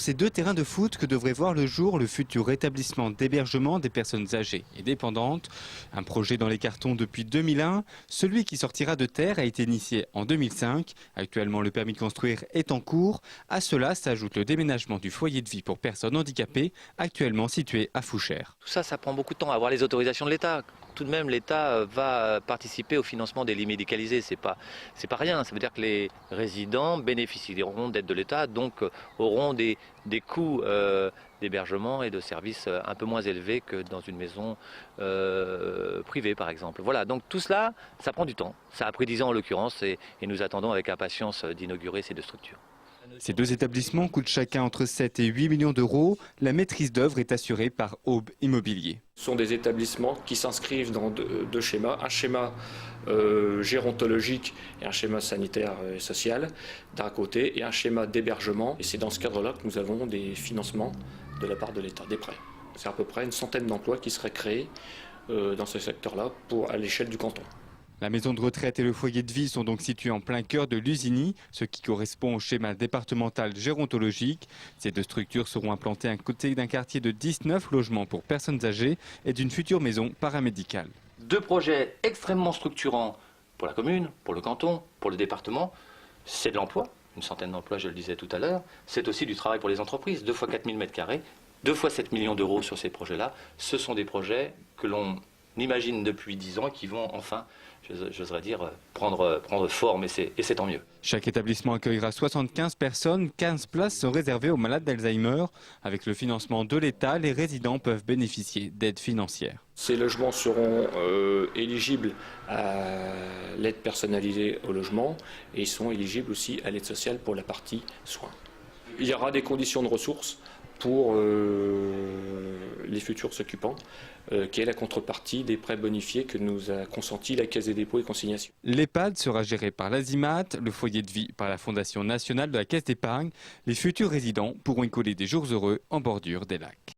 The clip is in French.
Ces deux terrains de foot que devrait voir le jour le futur établissement d'hébergement des personnes âgées et dépendantes. Un projet dans les cartons depuis 2001. Celui qui sortira de terre a été initié en 2005. Actuellement, le permis de construire est en cours. À cela s'ajoute le déménagement du foyer de vie pour personnes handicapées, actuellement situé à Fouchères. Tout ça, ça prend beaucoup de temps à avoir les autorisations de l'État. Tout de même, l'État va participer au financement des lits médicalisés. C'est pas rien. Ça veut dire que les résidents bénéficieront d'aides de l'État, donc auront des coûts d'hébergement et de services un peu moins élevés que dans une maison privée, par exemple. Voilà, donc tout cela, ça prend du temps. Ça a pris 10 ans en l'occurrence et nous attendons avec impatience d'inaugurer ces deux structures. Ces deux établissements coûtent chacun entre 7 et 8 millions d'euros. La maîtrise d'œuvre est assurée par Aube Immobilier. Ce sont des établissements qui s'inscrivent dans deux schémas, un schéma gérontologique et un schéma sanitaire et social d'un côté et un schéma d'hébergement. Et c'est dans ce cadre-là que nous avons des financements de la part de l'État, des prêts. C'est à peu près une centaine d'emplois qui seraient créés dans ce secteur-là à l'échelle du canton. La maison de retraite et le foyer de vie sont donc situés en plein cœur de l'Usigny, ce qui correspond au schéma départemental gérontologique. Ces deux structures seront implantées à côté d'un quartier de 19 logements pour personnes âgées et d'une future maison paramédicale. Deux projets extrêmement structurants pour la commune, pour le canton, pour le département. C'est de l'emploi, une centaine d'emplois, je le disais tout à l'heure. C'est aussi du travail pour les entreprises, 2 fois 4000 m², 2 fois 7 millions d'euros sur ces projets-là. Ce sont des projets que l'on imagine depuis 10 ans et qui vont enfin, j'oserais dire, prendre forme et c'est tant mieux. Chaque établissement accueillera 75 personnes, 15 places sont réservées aux malades d'Alzheimer. Avec le financement de l'État, les résidents peuvent bénéficier d'aides financières. Ces logements seront éligibles à l'aide personnalisée au logement et ils sont éligibles aussi à l'aide sociale pour la partie soins. Il y aura des conditions de ressources pour les futurs occupants, qui est la contrepartie des prêts bonifiés que nous a consentis la Caisse des dépôts et consignations. L'EHPAD sera géré par l'Azimat, le foyer de vie par la Fondation nationale de la Caisse d'épargne. Les futurs résidents pourront y coller des jours heureux en bordure des lacs.